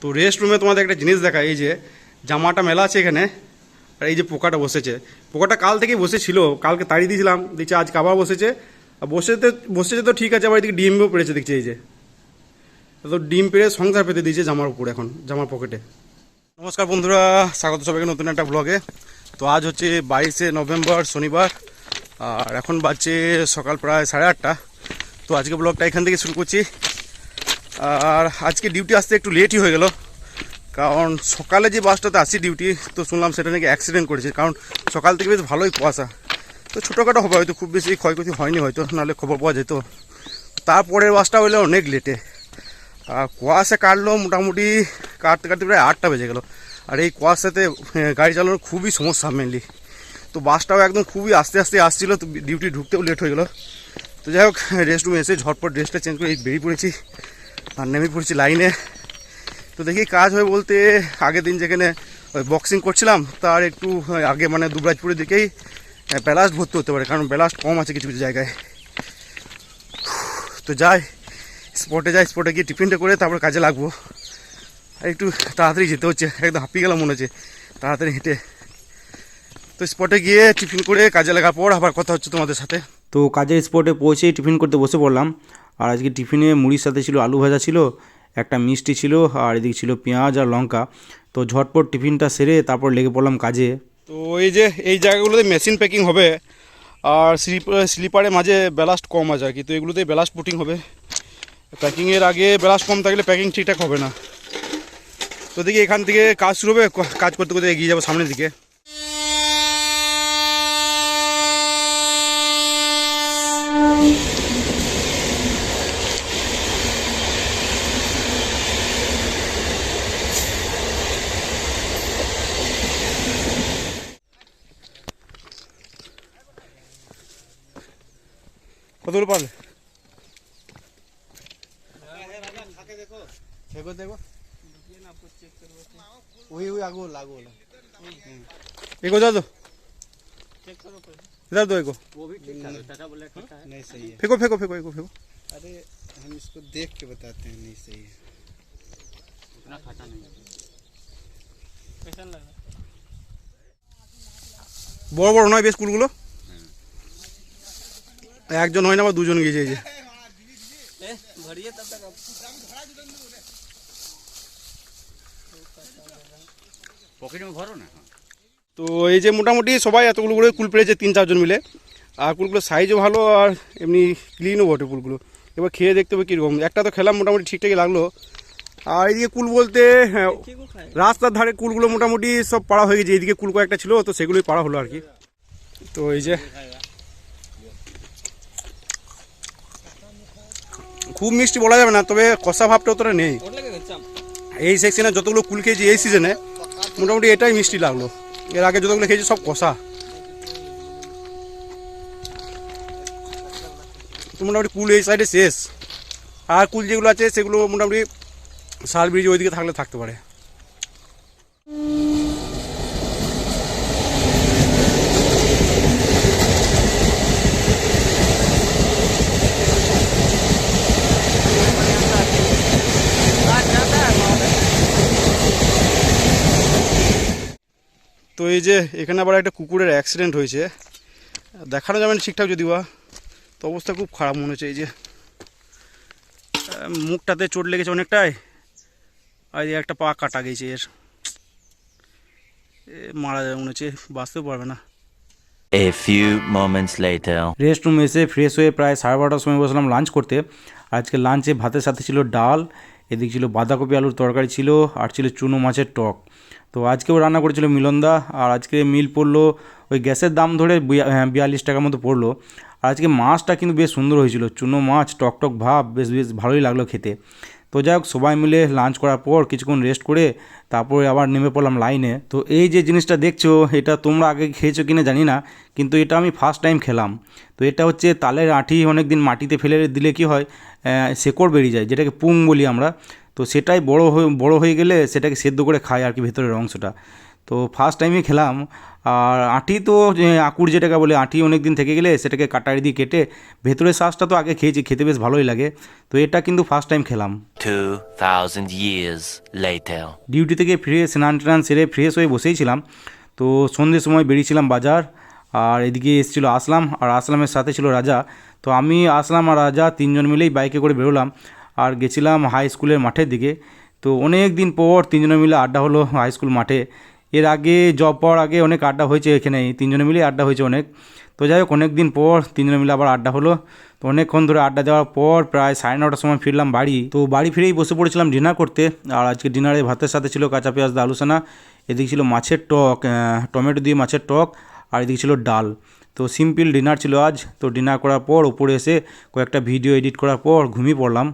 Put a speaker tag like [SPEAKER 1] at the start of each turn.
[SPEAKER 1] তো রেস্ট রুমে তোমাদের একটা জিনিস দেখায়, এই যে জামাটা মেলা আছে এখানে, আর এই যে পোকাটা বসেছে। পোকাটা কাল থেকেই বসেছিল, কালকে তাড়িয়ে দিয়েছিলাম, দেখছি আজকে আবার বসেছে। আর বসেছে তো ঠিক আছে, আবার এদিকে ডিমও পেড়েছে দেখছি। এই যে তো ডিম পেড়ে সংসার পেতে দিয়েছে জামার উপরে, এখন জামার পকেটে। নমস্কার বন্ধুরা, স্বাগত সবাইকে নতুন একটা ব্লগে। তো আজ হচ্ছে 22শে নভেম্বর, শনিবার, আর এখন বাজছে সকাল প্রায় 8:30। তো আজকে ব্লগটা এখান থেকে শুরু করছি। আর আজকে ডিউটি আসতে একটু লেটই হয়ে গেল, কারণ সকালে যে বাসটাতে আসি ডিউটি, তো শুনলাম সেটা নাকি অ্যাক্সিডেন্ট করেছে। কারণ সকাল থেকে বেশ ভালোই কুয়াশা, তো ছোটোখাটো হবে হয়তো, খুব বেশি ক্ষয়ক্ষতি হয়নি হয়তো, নাহলে খবর পাওয়া যেত। তারপরের বাসটা হলে অনেক লেটে, আর কুয়াশা কাটলো মোটামুটি, কাটতে কাটতে প্রায় 8টা বেজে গেলো। আর এই কুয়াশাতে গাড়ি চালানোর খুবই সমস্যা মেনলি। তো বাসটাও একদম খুবই আস্তে আস্তে আসছিলো, তো ডিউটি ঢুকতেও লেট হয়ে গেলো। তো যাই হোক, রেস্ট রুমে এসে ঝটপট ড্রেসটা চেঞ্জ করে বেরিয়ে পড়েছি আর নেমে পড়েছি লাইনে। তো দেখি কাজ হয় বলতে, আগের দিন যেখানে ওই বক্সিং করছিলাম তার একটু আগে, মানে দুবরাজপুরের দিকেই ব্যালাস্ট ভর্তি হতে পারে, কারণ ব্যালাস্ট কম আছে কিছু কিছু জায়গায়। তো যাই স্পটে গিয়ে টিফিনটা করে তারপর কাজে লাগবো। আর একটু তাড়াতাড়ি যেতে হচ্ছে, একদম হাঁপিয়ে গেলাম মনে হচ্ছে তাড়াতাড়ি হেঁটে। তো স্পটে গিয়ে টিফিন করে কাজে লাগার পর আবার কথা হচ্ছে তোমাদের সাথে। তো কাজের স্পটে পৌঁছেই টিফিন করতে বসে পড়লাম। আর আজকে টিফিনে মুড়ির সাথে ছিল আলু ভাজা, ছিল একটা মিষ্টি ছিল, আর এদিকে ছিল পেঁয়াজ আর লঙ্কা। তো ঝটপট টিফিনটা সেরে তারপর লেগে পড়লাম কাজে। তো এই যে এই জায়গাগুলোতে মেশিন প্যাকিং হবে, আর স্লিপারে মাঝে ব্যালাস্ট কম আছে আর কি, তো এগুলোতে ব্যালাস্ট পুটিং হবে। প্যাকিংয়ের আগে ব্যালাস্ট কম থাকলে প্যাকিং ঠিকঠাক হবে না। তো দেখি এখান থেকে কাজ শুরু হবে, কাজ করতে করতে এগিয়ে যাবো সামনের দিকে। কতগুলো পারলে देखो देखो वही वही आगो लागो एको जा दो, इधर दो एको, वो भी ठीक ठाक है, चाचा बोले ठीक है, नहीं सही है, फेंको फेंको फेंको एको फेंको। अरे हम इसको देख के बताते हैं, नहीं सही है, इतना खाता नहीं है। कैसा लगा? বড় বড় নয় বেশ কুলগুলো, একজন হয় না বা দুজন গিয়েছে। এই যে তো এই যে মোটামুটি সবাই এতগুলো করে কুল পেয়েছে, 3-4 জন মিলে। আর কুলগুলো সাইজও ভালো, আর এমনি ক্লিনও বটে কুলগুলো। এবার খেয়ে দেখতে হবে কীরকম। একটা তো খেলাম, মোটামুটি ঠিকঠাকই লাগলো। আর এইদিকে কুল বলতে রাস্তার ধারে কুলগুলো মোটামুটি সব পাড়া হয়ে গেছে। এইদিকে কুল কয়েকটা ছিল, তো সেগুলোই পাড়া হলো আর কি। তো এই যে খুব মিষ্টি বলা যাবে না, তবে কষা ভাবটা অতটা নেই। এই সেকশনে যতগুলো কুল খেয়েছি এই সিজনে, মোটামুটি এটাই মিষ্টি লাগলো। এর আগে যতগুলো খেয়েছি সব কষা। তো মোটামুটি কুল এই সাইডে শেষ, আর কুল যেগুলো আছে সেগুলো মোটামুটি শাল ব্রিজ ওইদিকে থাকলে থাকতে পারে। তো এই যে এখানে আবার একটা কুকুরের অ্যাক্সিডেন্ট হয়েছে, দেখানো যাবে না ঠিকঠাক যদি বা, তো অবস্থা খুব খারাপ মনে হচ্ছে। এই যে মুখটাতে চোট লেগেছে অনেকটাই, আর একটা পা কাটা গেছে, এর মারা যাবে মনে হচ্ছে, বাঁচতেও পারবে না।
[SPEAKER 2] A few moments later.
[SPEAKER 3] Rest রুমে এসে ফ্রেশ হয়ে প্রায় 12:30টার সময় বসলাম লাঞ্চ করতে। আজকে লাঞ্চে ভাতের সাথে ছিল ডাল, এদিকে ছিল বাঁধাকপি আলুর তরকারি ছিল, আর ছিল চুনো মাছের টক। তো আজকেও রান্না করেছিল মিলনদা। আর আজকে মিল পড়লো ওই গ্যাসের দাম ধরে 42 টাকার মতো পড়লো। আর আজকে মাছটা কিন্তু বেশ সুন্দর হয়েছিল, চুনো মাছ, টক টক ভাব, বেশ বেশ ভালোই লাগলো খেতে। তো যাই হোক, সবাই মিলে লাঞ্চ করার পর কিছুক্ষণ রেস্ট করে তারপরে আবার নেমে পড়লাম লাইনে। তো এই যে জিনিসটা দেখছো, এটা তোমরা আগে খেয়েছো কিনা জানি না, কিন্তু এটা আমি ফার্স্ট টাইম খেলাম। তো এটা হচ্ছে তালের আঁটি, অনেক দিন মাটিতে ফেলে দিলে কি হয়, শেকড় বেরিয়ে যায়, যেটাকে পুং বলি আমরা। তো সেটাই বড় হয়ে গেলে সেটাকে সেদ্ধ করে খায় আর কি, ভেতরের অংশটা। তো ফার্স্ট টাইমে খেলাম। আর আঁটি তো আঁকুড় যেটাকে বলে, আঁটি অনেক দিন থেকে গেলে সেটাকে কাটারি দিয়ে কেটে ভেতরের শ্বাসটা তো আগে খেয়েছি, খেতে বেশ ভালোই লাগে। তো এটা কিন্তু ফার্স্ট টাইম খেলাম।
[SPEAKER 2] 2,000 years later.
[SPEAKER 3] ডিউটি থেকে ফিরে স্নান টান সেরে ফ্রেশ হয়ে বসেই ছিলাম। তো সন্ধ্যের সময় বেরিয়েছিলাম বাজার, আর এদিকে এসেছিলো আসলাম, আর আসলামের সাথে ছিল রাজা। তো আমি আসলাম আর রাজা তিনজন মিলেই বাইকে করে বেরোলাম আর গেছিলাম হাই স্কুলের মাঠের দিকে। তো অনেক দিন পর তিনজনে মিলে আড্ডা হলো হাই স্কুল মাঠে। এর আগে জব পাওয়ার আগে অনেক আড্ডা হয়েছে এখানে, তিনজনে মিলেই আড্ডা হয়েছে অনেক। তো যাই হোক, অনেক দিন পর তিনজনে মিলে আবার আড্ডা হলো। তো অনেকক্ষণ ধরে আড্ডা দেওয়ার পর প্রায় 9:30টার সময় ফিরলাম বাড়ি। তো বাড়ি ফিরেই বসে পড়েছিলাম ডিনার করতে। আর আজকে ডিনারে ভাতের সাথে ছিল কাঁচা পেঁয়াজ দা আলুসানা, এদিকে ছিল মাছের টক, টমেটো দিয়ে মাছের টক, আর এদিকে ছিল ডাল। তো সিম্পল ডিনার ছিল আজ। তো ডিনার করার পর উপরে এসে কয়েকটা ভিডিও এডিট করার পর ঘুমিয়ে পড়লাম।